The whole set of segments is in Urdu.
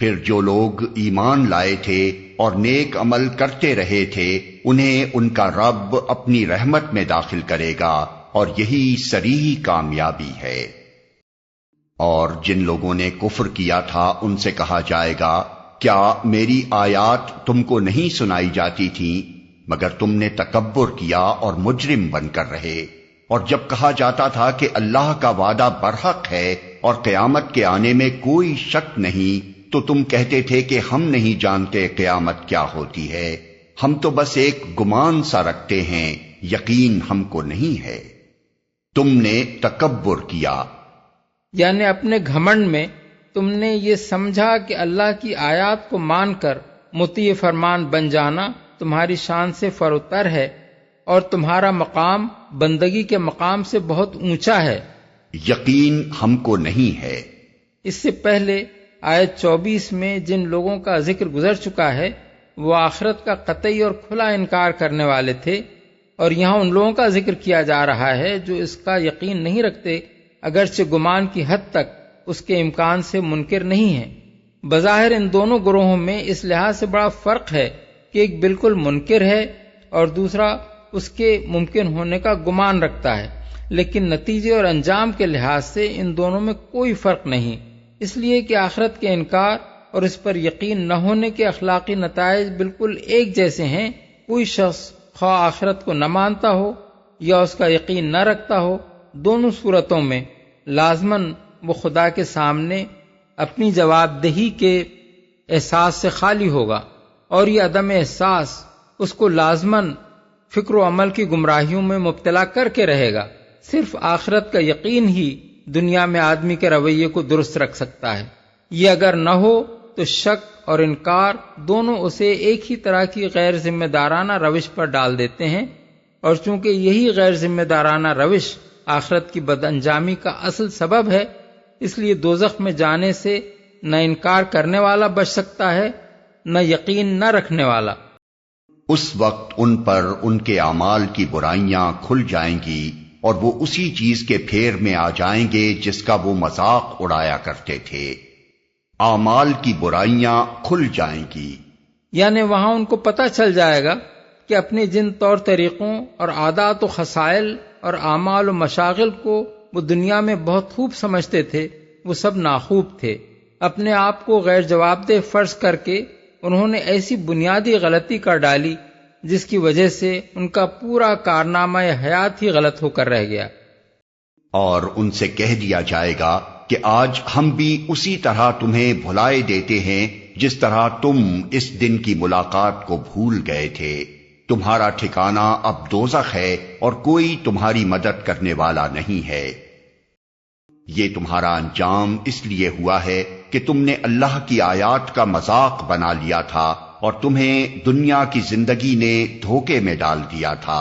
پھر جو لوگ ایمان لائے تھے اور نیک عمل کرتے رہے تھے انہیں ان کا رب اپنی رحمت میں داخل کرے گا، اور یہی صریح کامیابی ہے۔ اور جن لوگوں نے کفر کیا تھا ان سے کہا جائے گا، کیا میری آیات تم کو نہیں سنائی جاتی تھیں؟ مگر تم نے تکبر کیا اور مجرم بن کر رہے۔ اور جب کہا جاتا تھا کہ اللہ کا وعدہ برحق ہے اور قیامت کے آنے میں کوئی شک نہیں، تو تم کہتے تھے کہ ہم نہیں جانتے قیامت کیا ہوتی ہے، ہم تو بس ایک گمان سا رکھتے ہیں، یقین ہم کو نہیں ہے۔ تم نے تکبر کیا، یعنی اپنے گھمنڈ میں تم نے یہ سمجھا کہ اللہ کی آیات کو مان کر مطیع فرمان بن جانا تمہاری شان سے فروتر ہے، اور تمہارا مقام بندگی کے مقام سے بہت اونچا ہے، یقین ہم کو نہیں ہے۔ اس سے پہلے آیت 24 میں جن لوگوں کا ذکر گزر چکا ہے وہ آخرت کا قطعی اور کھلا انکار کرنے والے تھے، اور یہاں ان لوگوں کا ذکر کیا جا رہا ہے جو اس کا یقین نہیں رکھتے، اگرچہ گمان کی حد تک اس کے امکان سے منکر نہیں ہیں۔ بظاہر ان دونوں گروہوں میں اس لحاظ سے بڑا فرق ہے کہ ایک بالکل منکر ہے اور دوسرا اس کے ممکن ہونے کا گمان رکھتا ہے، لیکن نتیجے اور انجام کے لحاظ سے ان دونوں میں کوئی فرق نہیں، اس لیے کہ آخرت کے انکار اور اس پر یقین نہ ہونے کے اخلاقی نتائج بالکل ایک جیسے ہیں۔ کوئی شخص خواہ آخرت کو نہ مانتا ہو یا اس کا یقین نہ رکھتا ہو، دونوں صورتوں میں لازماً وہ خدا کے سامنے اپنی جواب دہی کے احساس سے خالی ہوگا، اور یہ عدم احساس اس کو لازماً فکر و عمل کی گمراہیوں میں مبتلا کر کے رہے گا۔ صرف آخرت کا یقین ہی دنیا میں آدمی کے رویے کو درست رکھ سکتا ہے، یہ اگر نہ ہو تو شک اور انکار دونوں اسے ایک ہی طرح کی غیر ذمہ دارانہ روش پر ڈال دیتے ہیں، اور چونکہ یہی غیر ذمہ دارانہ روش آخرت کی بد انجامی کا اصل سبب ہے، اس لیے دوزخ میں جانے سے نہ انکار کرنے والا بچ سکتا ہے نہ یقین نہ رکھنے والا۔ اس وقت ان پر ان کے اعمال کی برائیاں کھل جائیں گی، اور وہ اسی چیز کے پھیر میں آ جائیں گے جس کا وہ مذاق اڑایا کرتے تھے۔ اعمال کی برائیاں کھل جائیں گی، یعنی وہاں ان کو پتہ چل جائے گا کہ اپنے جن طور طریقوں اور عادات و خصائل اور اعمال و مشاغل کو وہ دنیا میں بہت خوب سمجھتے تھے وہ سب ناخوب تھے۔ اپنے آپ کو غیر جواب دہ فرض کر کے انہوں نے ایسی بنیادی غلطی کر ڈالی جس کی وجہ سے ان کا پورا کارنامہ حیات ہی غلط ہو کر رہ گیا۔ اور ان سے کہہ دیا جائے گا کہ آج ہم بھی اسی طرح تمہیں بھلائے دیتے ہیں جس طرح تم اس دن کی ملاقات کو بھول گئے تھے۔ تمہارا ٹھکانہ اب دوزخ ہے اور کوئی تمہاری مدد کرنے والا نہیں ہے۔ یہ تمہارا انجام اس لیے ہوا ہے کہ تم نے اللہ کی آیات کا مذاق بنا لیا تھا اور تمہیں دنیا کی زندگی نے دھوکے میں ڈال دیا تھا،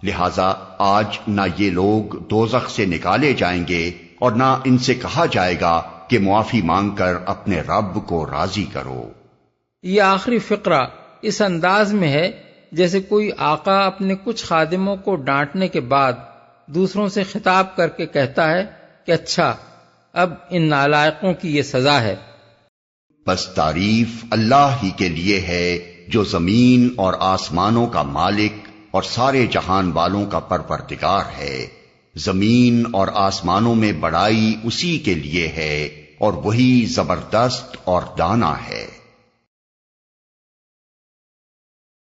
لہذا آج نہ یہ لوگ دوزخ سے نکالے جائیں گے اور نہ ان سے کہا جائے گا کہ معافی مانگ کر اپنے رب کو راضی کرو۔ یہ آخری فقرہ اس انداز میں ہے جیسے کوئی آقا اپنے کچھ خادموں کو ڈانٹنے کے بعد دوسروں سے خطاب کر کے کہتا ہے کہ اچھا اب ان نالائقوں کی یہ سزا ہے۔ بس تعریف اللہ ہی کے لیے ہے جو زمین اور آسمانوں کا مالک اور سارے جہان والوں کا پروردگار ہے۔ زمین اور آسمانوں میں بڑائی اسی کے لیے ہے اور وہی زبردست اور دانا ہے۔